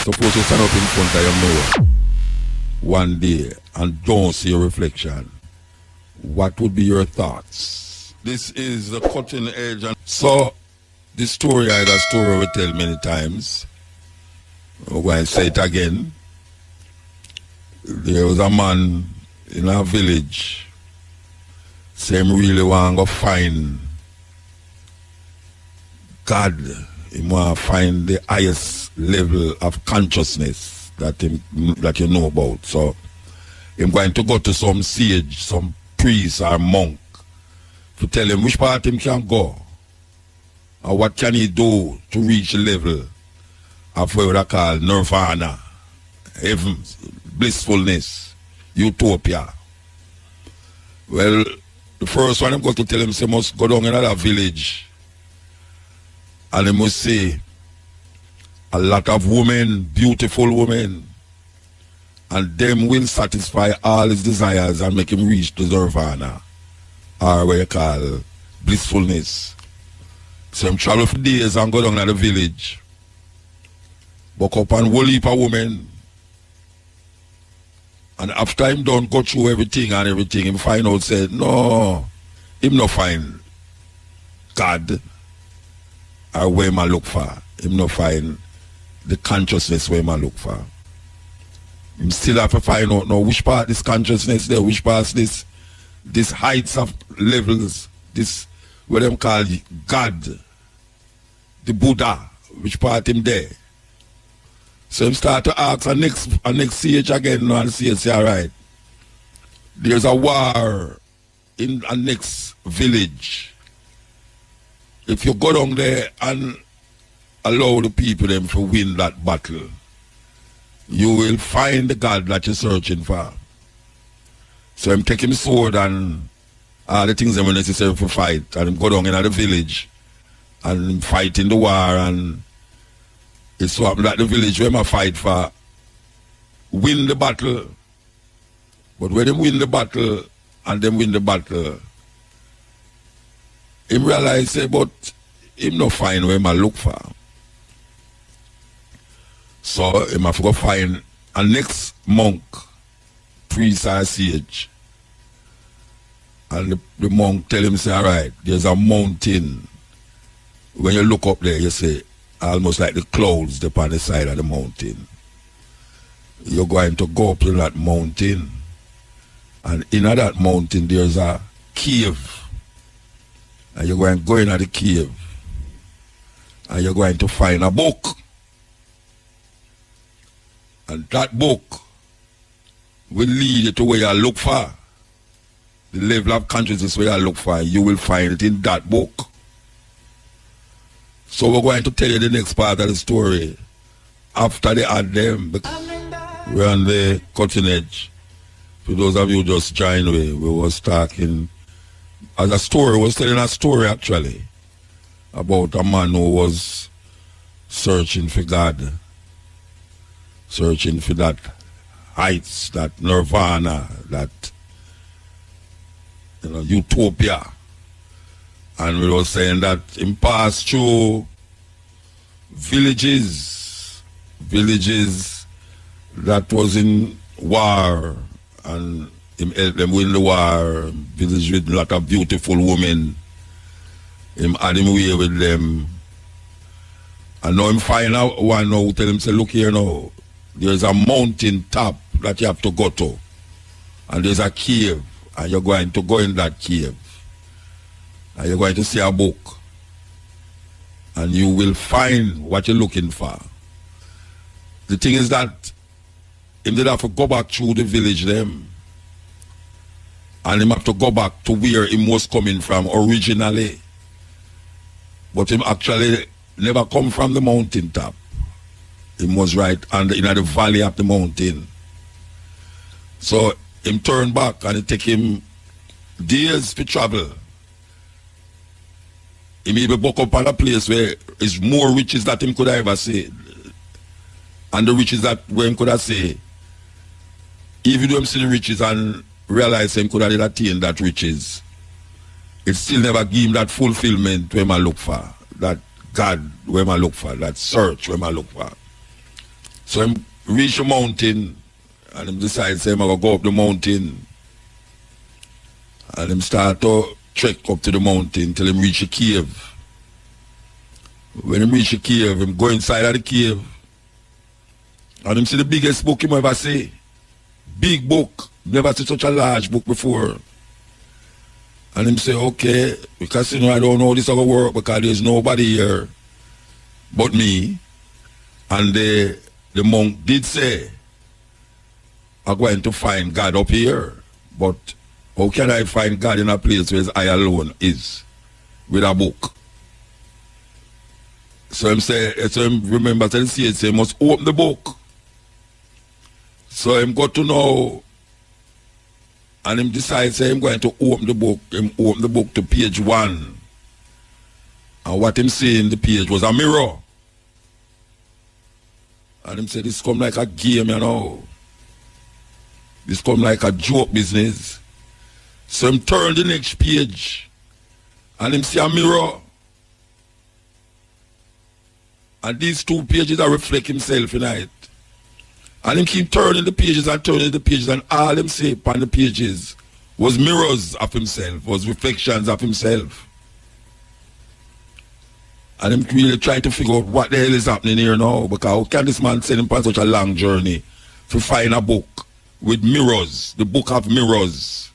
Suppose you stand up in front of your mirror one day and don't see your reflection. What would be your thoughts? This is the cutting edge. And so, this story is a story we tell many times. I'm going to say it again. There was a man in a village. Same really want to find God. He want to find the highest level of consciousness that you know about. So I'm going to go to some sage, some priest or monk to tell him which part him can go and what can he do to reach the level of what I call nirvana, heaven, blissfulness, utopia. Well, the first one I'm going to tell him, he must go down in another village and he must see a lot of women, beautiful women, and them will satisfy all his desires and make him reach the nirvana, or what you call blissfulness. So him travel for days and go down to the village, buck up and whole heap of women, and after him done go through everything, him find out, said, no, him no find God, or where him a look for. Him no find the consciousness where him a look for. Him still have to find out now which part this consciousness there, which part this heights of levels, this what them call God, the Buddha, which part him there. So him start to ask a next sage again and say, all right, there's a war in a next village. If you go down there and allow the people them to win that battle, you will find the God that you're searching for. So him take him sword and all the things that were necessary for fight, and him go down in the village and fight in the war, and it's so happen that the village where I fight for win the battle. But when they win the battle and them win the battle, him realize say, but him no find where I look for. So him have to go find a next monk, priest or sage. And the monk tell him, say, all right, there's a mountain. When you look up there, you see almost like the clouds upon the side of the mountain. You're going to go up to that mountain, and in that mountain there's a cave. And you're going to go into the cave, and you're going to find a book. And that book will lead you to where you look for. The level of consciousness where you look for, you will find it in that book. So we're going to tell you the next part of the story after they had them. We're on the cutting edge. For those of you who just joined me, we was talking as a story, we was telling a story actually about a man who was searching for God, searching for that heights, that nirvana, that utopia. And we were saying that him passed through villages that was in war, and him helped them win the war, village with a lot of beautiful women. Him had him away with them. And now him find out one now, tell him, say, look here now, there's a mountain top that you have to go to. And there's a cave, and you're going to go in that cave. And you're going to see a book. And you will find what you're looking for. The thing is that him did have to go back through the village them. And him have to go back to where he was coming from originally. But him actually never come from the mountain top. He was right in the valley of the mountain. So him turn back and it take him days to travel. He may be buck up on a place where is more riches that him could ever say. And the riches that where him could have say, even though him see the riches and realize him could have attained that riches, it still never give him that fulfillment where I look for, that God where I look for, that search where I look for. So him reach a mountain and him decide say him gonna go up the mountain. And him start to trek up to the mountain till him reach a cave. When him reach a cave, him go inside of the cave. And him see the biggest book him ever see. Big book. Never seen such a large book before. And him say, okay, because you know I don't know how this is gonna work because there's nobody here but me. And the monk did say, I'm going to find God up here. But how can I find God in a place where I alone is with a book? So him say, so him remember to say he must open the book. So him got to know, and him decide say him going to open the book. Him open the book to page 1. And what him see in the page was a mirror. And him say this come like a game, you know. This come like a joke business. So him turn the next page and him see a mirror. And these 2 pages are reflect himself in it. And him keep turning the pages and all him say upon the pages was mirrors of himself, was reflections of himself. And him really try to figure out what the hell is happening here now, because how can this man send him on such a long journey to find a book with mirrors, the book of mirrors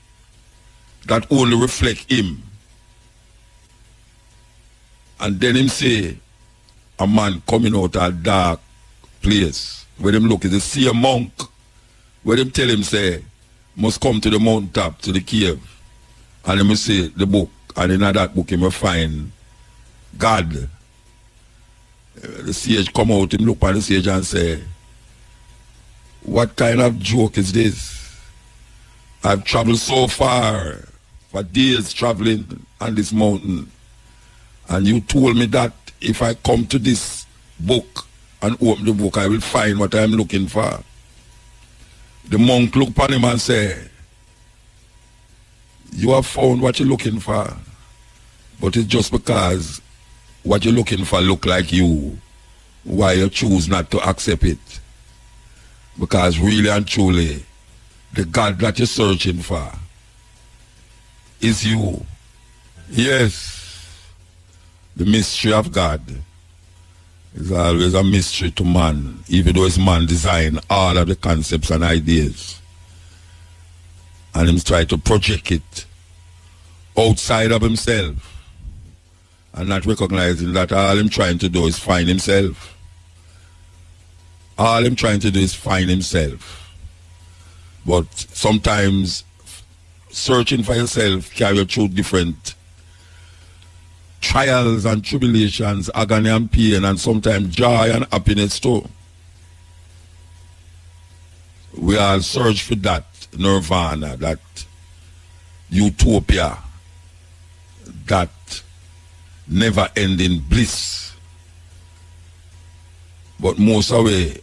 that only reflect him. And then him say a man coming out of a dark place. Where him look is see a monk. Where him tell him say must come to the mountaintop, to the cave. And him say the book. And in that book him will find God. The sage come out, him look at the sage and say, what kind of joke is this? I've traveled so far, for days traveling on this mountain. And you told me that if I come to this book and open the book, I will find what I'm looking for. The monk looked upon him and said, you have found what you're looking for, but it's just because what you're looking for look like you, why you choose not to accept it. Because really and truly, the God that you're searching for is you. Yes, the mystery of God is always a mystery to man, even though it's man design all of the concepts and ideas. And him try to project it outside of himself. And not recognizing that all him trying to do is find himself. All him trying to do is find himself. But sometimes searching for yourself carry you through different trials and tribulations, agony and pain, and sometimes joy and happiness too. We all search for that nirvana, that utopia, that never-ending bliss. But most of we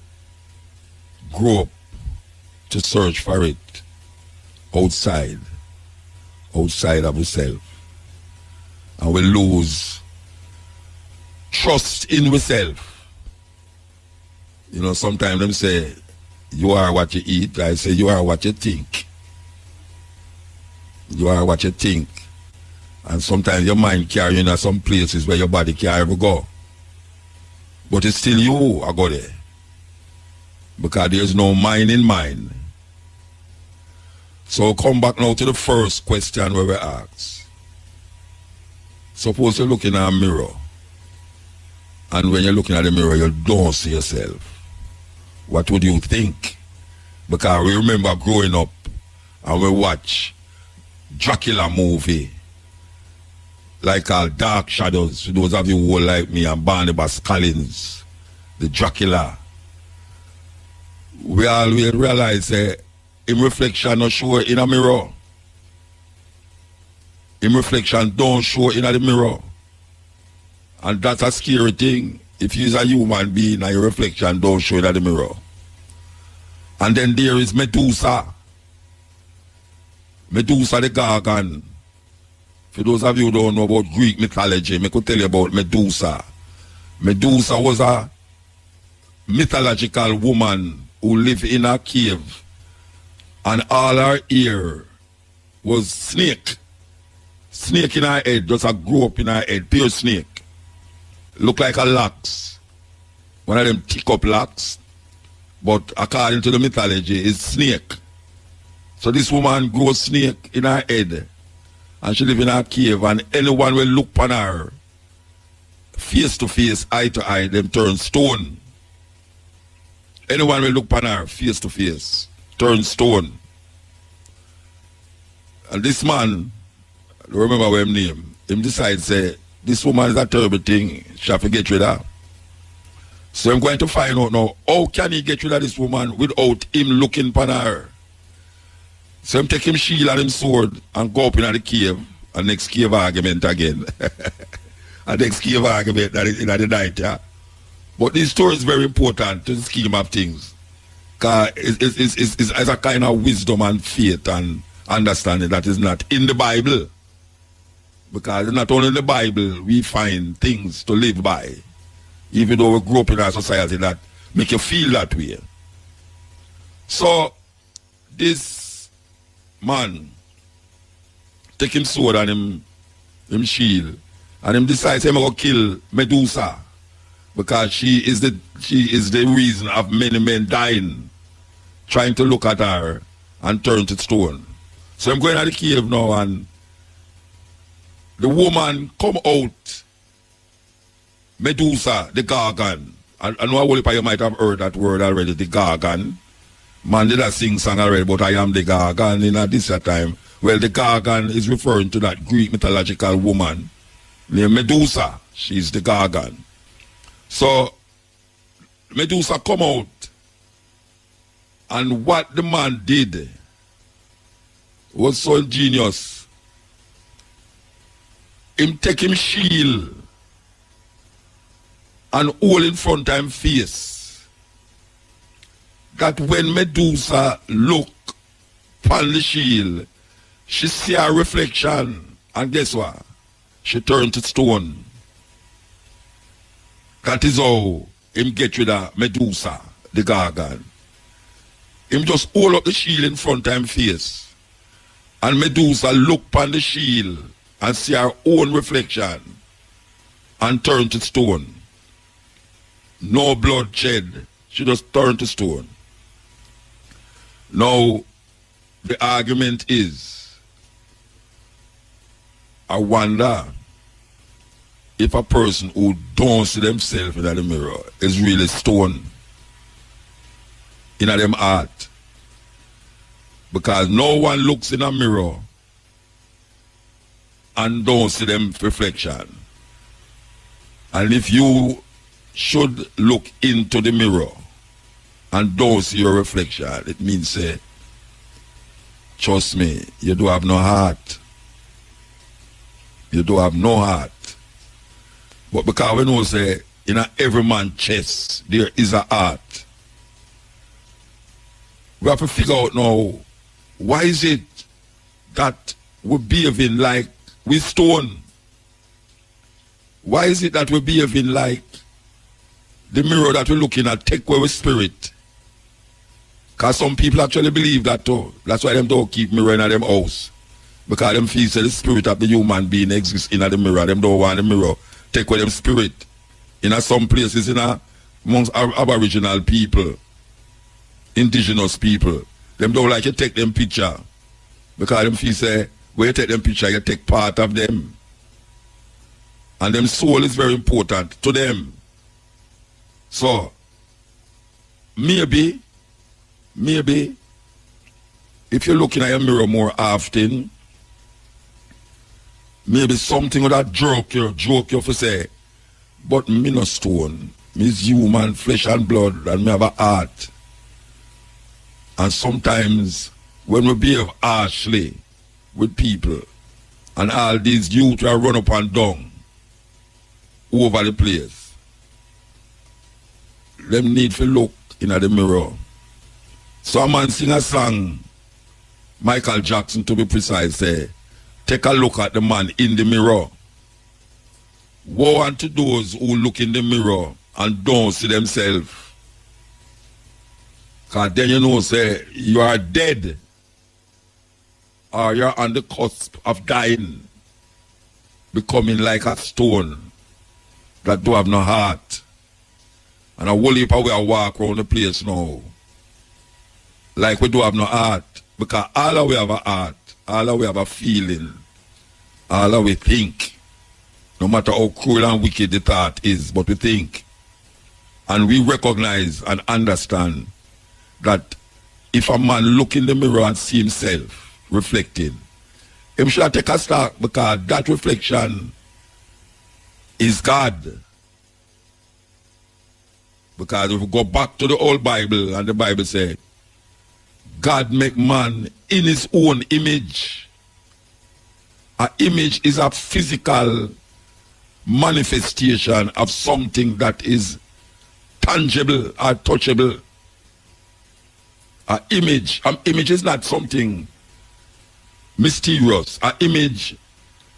grow up to search for it outside of ourselves. And we lose trust in ourselves. You know, sometimes them say, you are what you eat. I say, you are what you think. You are what you think. And sometimes your mind carry you in some places where your body can't ever go. But it's still you I go there. Because there's no mind in mind. So come back now to the first question where we ask. Suppose you're looking at a mirror. And when you're looking at the mirror, you don't see yourself. What would you think? Because we remember growing up and we watch Dracula movie. Like all Dark Shadows, for those of you who are like me, and Barnabas Collins, the Dracula. We always realize in reflection not show in a mirror. In reflection don't show in the mirror. And that's a scary thing. If you're a human being and your reflection don't show in the mirror. And then there is Medusa. Medusa the Gargan. For those of you who don't know about Greek mythology, I could tell you about Medusa. Medusa mythological woman who lived in a cave, and all her hair was snake. Snake in her head, just a grow up in her head, pure snake. Look like a locks. One of them thick up locks, but according to the mythology, it's snake. So this woman grows snake in her head, and she live in a cave, and anyone will look upon her, face to face, eye to eye, them turn stone. Anyone will look upon her, face to face, turn stone. And this man, I don't remember what his name, him decides, say, this woman is a terrible thing, she have to get rid of her. So I'm going to find out now, how can he get rid of this woman without him looking upon her? So I'm take him shield and him sword and go up in the cave, and next cave argument again. And next cave argument in the night, yeah. But this story is very important to the scheme of things. Because it's a kind of wisdom and faith and understanding that is not in the Bible. Because it's not only in the Bible we find things to live by. Even though we grew up in a society that make you feel that way. So, this man take him sword and him shield, and him decides him to kill Medusa, because she is the reason of many men dying, trying to look at her and turn to stone. So I'm going to the cave now, and the woman come out, Medusa, the Gargan. I know you might have heard that word already, the Gargan. Man did a sing song already, but I am the Gargan in this time. Well, the Gargan is referring to that Greek mythological woman named Medusa. She's the Gargan. So, Medusa come out, and what the man did was so ingenious. Him take him shield and all in front of him face, that when Medusa look upon the shield, she see her reflection, and guess what? She turned to stone. That is how him get rid of Medusa, the Gargan. Him just hold up the shield in front of him face, and Medusa look upon the shield and see her own reflection and turn to stone. No blood shed. She just turned to stone. Now, the argument is, I wonder if a person who don't see themselves in the mirror is really stone in them heart. Because no one looks in a mirror and don't see them reflection. And if you should look into the mirror and don't see your reflection, it means, trust me, you do have no heart. You do have no heart. But because we know, say, in every man's chest, there is a heart. We have to figure out now, why is it that we're behaving like we stone? Why is it that we're behaving like the mirror that we're looking at take away with spirit? Because some people actually believe that too. That's why them don't keep mirror in them house. Because them feel that the spirit of the human being exists in the mirror. Them don't want the mirror take away them spirit. In some places, amongst Aboriginal people, indigenous people, them don't like you take them picture. Because them feel say, when you take them picture, you take part of them. And them soul is very important to them. So, maybe, if you're looking at your mirror more often, maybe something with that joke you for say, but me no stone, me is human, flesh and blood, and me have a heart. And sometimes, when we behave harshly with people, and all these youth will run up and down over the place, them need to look in the mirror. So a man sing a song, Michael Jackson to be precise, say, take a look at the man in the mirror. Woe unto those who look in the mirror and don't see themselves. Because then you know, say, you are dead. Or you're on the cusp of dying. Becoming like a stone that do have no heart. And a whole heap of we walk around the place now. Like we do have no heart. Because all of we have a heart. All of we have a feeling. All of we think. No matter how cruel and wicked the thought is, but we think. And we recognize and understand that if a man look in the mirror and see himself reflected, him should take a stock, because that reflection is God. Because if we go back to the old Bible, and the Bible said, God make man in his own image. An image is a physical manifestation of something that is tangible or touchable. An image is not something mysterious. An image,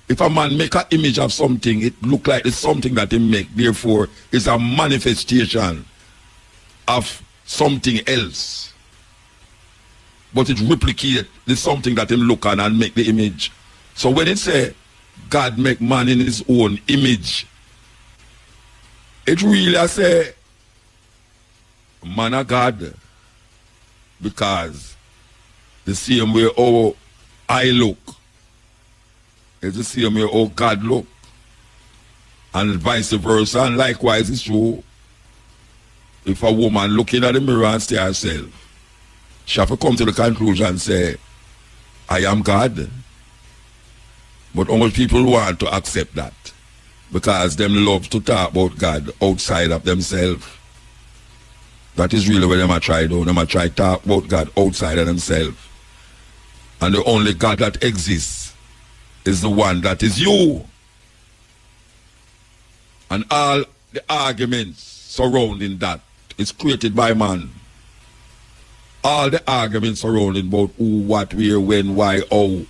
if a man make an image of something, it look like it's something that he make. Therefore, it's a manifestation of something else. But it replicate the something that him look on and make the image. So when it say God make man in his own image, it really I say man of God, because the same way how I look is the same way how God look, and vice versa. And likewise it's true. If a woman looking at the mirror and see herself, she have to come to the conclusion and say, I am God. But only people want to accept that, because them love to talk about God outside of themselves. That is really what them a try do. Them a try to talk about God outside of themselves. And the only God that exists is the one that is you. And all the arguments surrounding that is created by man. All the arguments surrounding about who, what, where, when, why, how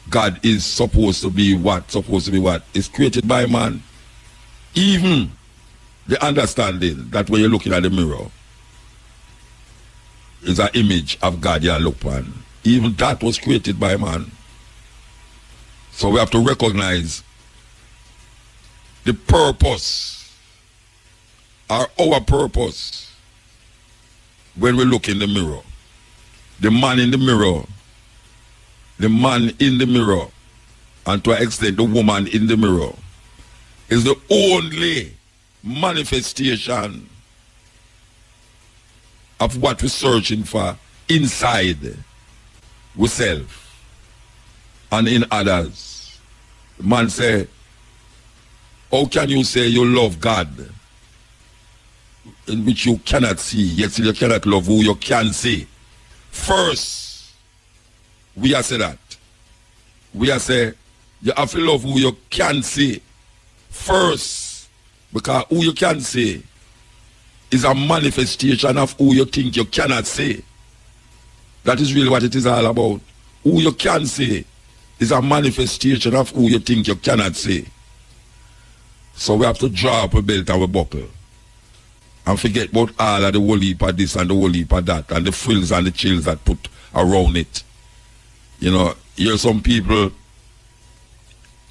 God is supposed to be what, is created by man. Even the understanding that when you're looking at the mirror is an image of God you look upon. Even that was created by man. So we have to recognize the purpose, or our purpose, when we look in the mirror. The man in the mirror, and to an extent the woman in the mirror, is the only manifestation of what we're searching for inside ourselves and in others. The man say, how can you say you love God in which you cannot see, yet still you cannot love who you can see? First, we are say that. We are say, you have to love who you can see first, because who you can see is a manifestation of who you think you cannot see. That is really what it is all about. Who you can see is a manifestation of who you think you cannot see. So we have to draw up a belt and a buckle and forget about all of the whole heap of this and the whole heap of that and the frills and the chills that put around it. You know, here some people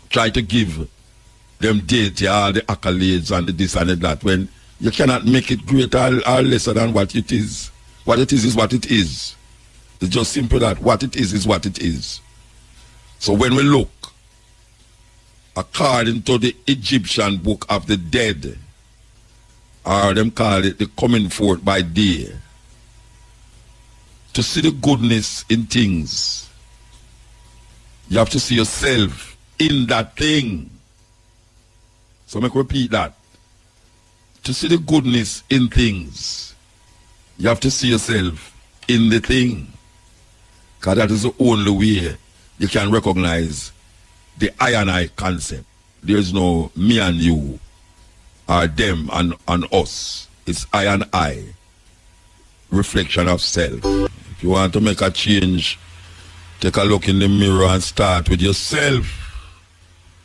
try to give them deity all the accolades and the this and the that, when you cannot make it greater or lesser than what it is. What it is what it is. It's just simple that what it is what it is. So when we look, according to the Egyptian book of the dead, or them call it the coming forth by day, to see the goodness in things, you have to see yourself in that thing. So make repeat that. To see the goodness in things, you have to see yourself in the thing. Because that is the only way you can recognize the I and I concept. There is no me and you, or them and us. It's I and I, reflection of self. If you want to make a change, take a look in the mirror and start with yourself.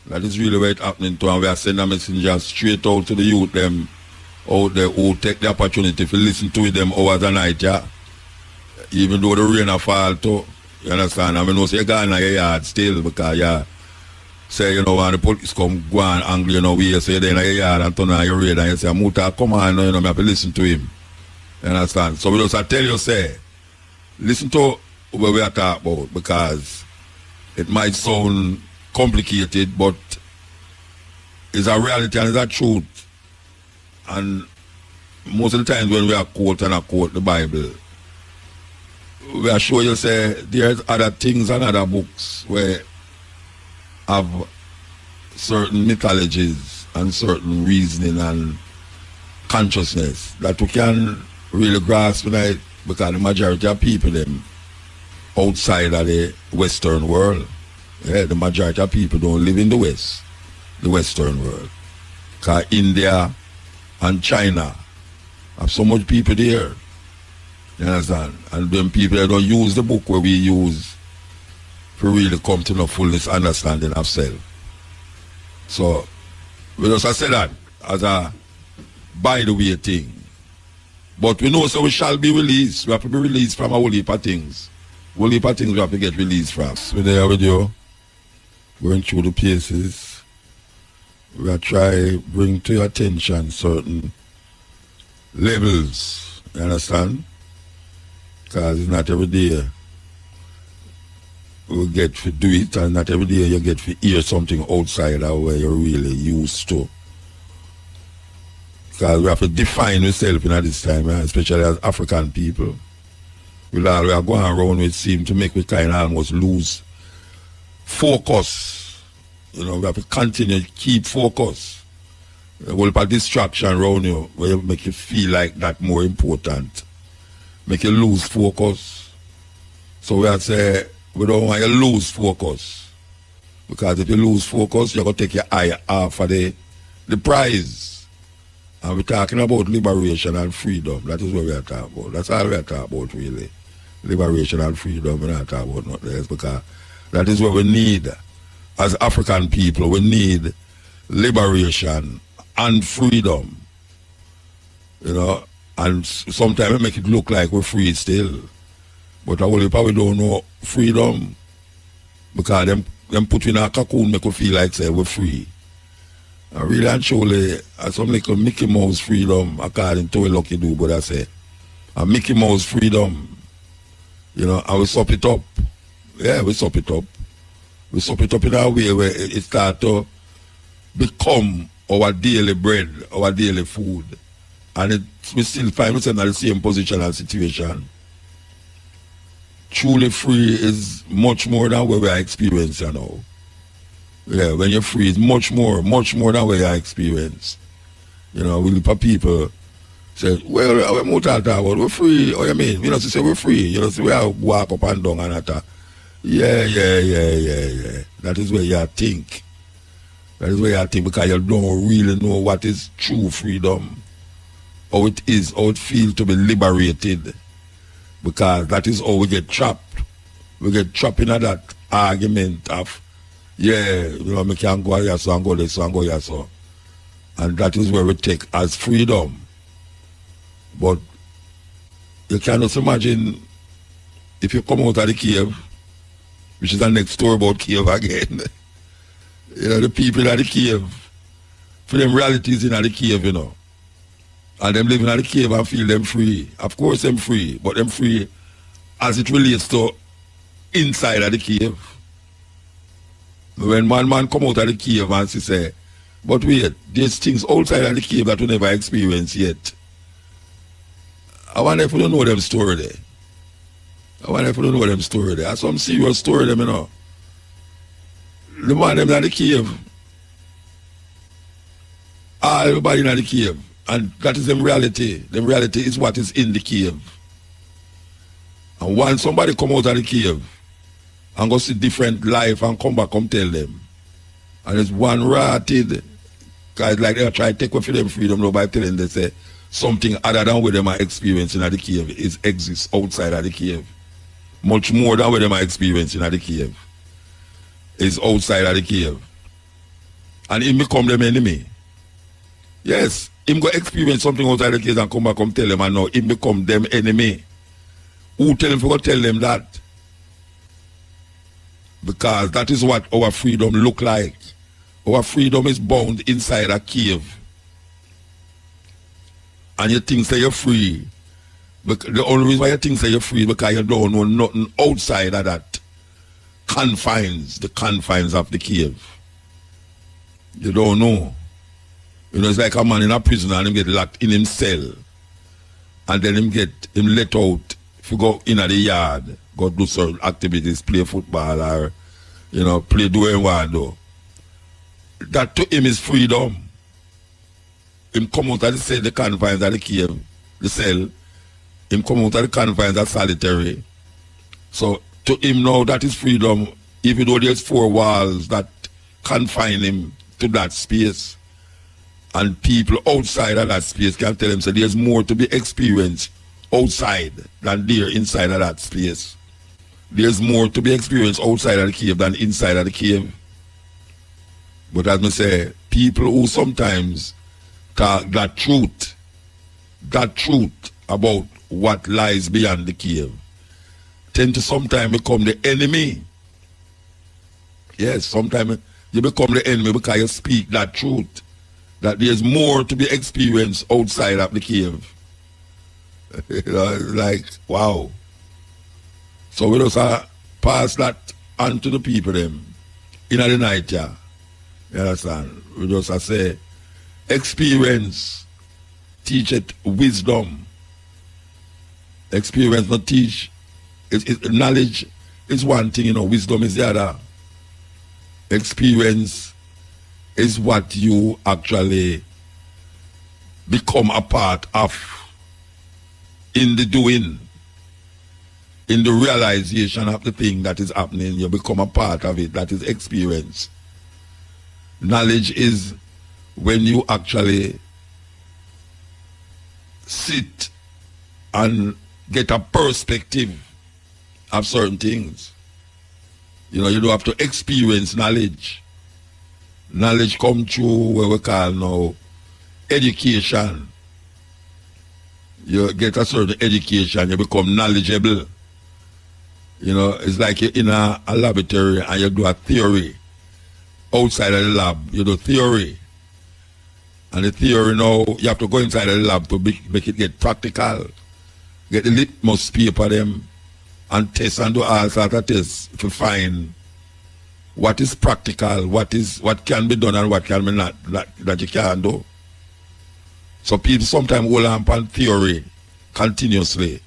That is really what it's happening to, and we are sending a messenger straight out to the youth them out there who take the opportunity to listen to them hours a night, yeah. Even though the rain a fall too. You understand? I mean, no say you gone in your yard still because yeah. Say, you know, when the police come go and angry, you know, we say they're in your yard and turn on your radar and you say, Muta, come on, you know, I have to listen to him. You understand? So we just tell you, say, listen to what we are talking about because it might sound complicated, but it's a reality and it's a truth. And most of the times when we are quote the Bible, we are sure you say there's other things and other books where have certain mythologies and certain reasoning and consciousness that we can really grasp tonight because the majority of people them outside of the Western world. Yeah, the majority of people don't live in the West, the Western world. Because India and China have so much people there. You understand? And them people that don't use the book where we use to really come to the fullest understanding of self. So, we just say that as a by the way thing. But we know so we shall be released. We have to be released from a whole heap of things. Whole heap of things we have to get released from. We're there with you. Going through the places. We are trying to bring to your attention certain levels. You understand? Because it's not every day we get to do it, and not every day you get to hear something outside of where you're really used to. Because we have to define ourselves in this time, especially as African people. We are going around, it seems to make we kind of almost lose focus. You know, we have to continue to keep focus. A whole lot of distraction around you, where you make you feel like that more important. Make you lose focus. So we have to say, we don't want you to lose focus. Because if you lose focus, you're going to take your eye off of the prize. And we're talking about liberation and freedom. That is what we are talking about. That's all we are talking about, really. Liberation and freedom, we're not talking about nothing else. Because that is what we need. As African people, we need liberation and freedom. You know, and sometimes we make it look like we're free still. But I will probably don't know freedom because them put you in a cocoon make you feel like say we're free. And really and truly, some like a Mickey Mouse freedom according to a lucky do, but I say a Mickey Mouse freedom, you know, and we sup it up. Yeah, we sup it up. We sup it up in a way where it start to become our daily bread, our daily food. And we still find ourselves in the same position and situation. Truly free is much more than what we are experiencing now. Yeah, when you're free, it's much more than what you are experiencing. You know, people say, well, we're free. What you mean? You know, to say we're free. You know, so we have walk up and down and that. Yeah. That is where you think. That is where you think because you don't really know what is true freedom. How it is, how it feels to be liberated. Because that is how we get trapped. We get trapped in that argument of, yeah, you know, we can't go here, so and go there, so and go here, so. And that is where we take as freedom. But you cannot imagine if you come out of the cave, which is the next story about cave again. You know, the people in the cave, for them realities in the cave, you know. And them living in the cave and feel them free. Of course them free, but them free as it relates to inside of the cave. When one man come out of the cave and say, but wait, there's things outside of the cave that we never experienced yet. I wonder if we don't know them story there. That's some serious story them, you know. The man them in the cave. Everybody in the cave. And that is the reality. The reality is what is in the cave. And once somebody come out of the cave and go see different life and come back, come tell them. And it's one rotted. Because like they try to take away from them freedom now by telling them say something other than what them are experiencing at the cave exists outside of the cave. Much more than what them are experiencing at the cave is outside of the cave. And it become them enemy. Yes. him go experience something outside the cave and come back and tell them, and now him become them enemy. Who tell him to go tell them that? Because that is what our freedom look like. Our freedom is bound inside a cave. And you think that you're free. But the only reason why you think that you're free is because you don't know nothing outside of that confines, the confines of the cave. You don't know. You know, it's like a man in a prison and him get locked in him cell. And then him let out. If you go in at the yard, go do certain activities, play football or, you know, play doing what do. That to him is freedom. Him come out of the confines of the cave, the cell. Him come out of the confines of solitary. So to him now that is freedom, even though there's 4 walls that confine him to that space. And people outside of that space can tell him, so there's more to be experienced outside than there inside of that space. There's more to be experienced outside of the cave than inside of the cave. But as I say, people who sometimes talk that truth about what lies beyond the cave, tend to sometimes become the enemy. Yes, sometimes you become the enemy because you speak that truth, that there's more to be experienced outside of the cave. You know, it's like, wow. So we just pass that on to the people them in the night, yeah. You understand? We just say, experience teacheth wisdom. Experience not teach. Knowledge is one thing, you know, wisdom is the other. Experience is what you actually become a part of in the doing, in the realization of the thing that is happening. You become a part of it. That is experience. Knowledge is when you actually sit and get a perspective of certain things. You know, you don't have to experience knowledge. Knowledge comes through what we call now education. You get a certain education, you become knowledgeable. You know, it's like you're in a laboratory and you do a theory. Outside of the lab, you do theory. And the theory now, you have to go inside of the lab to make it get practical. Get the litmus paper them and test and do all sorts of tests to find what is practical, what can be done and what can be not, that you can't do. So people sometimes hold on theory continuously.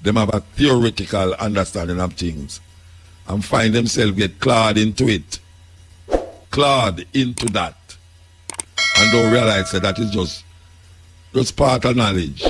They have a theoretical understanding of things and find themselves get clawed into it. Clawed into that. And don't realize that is just part of knowledge.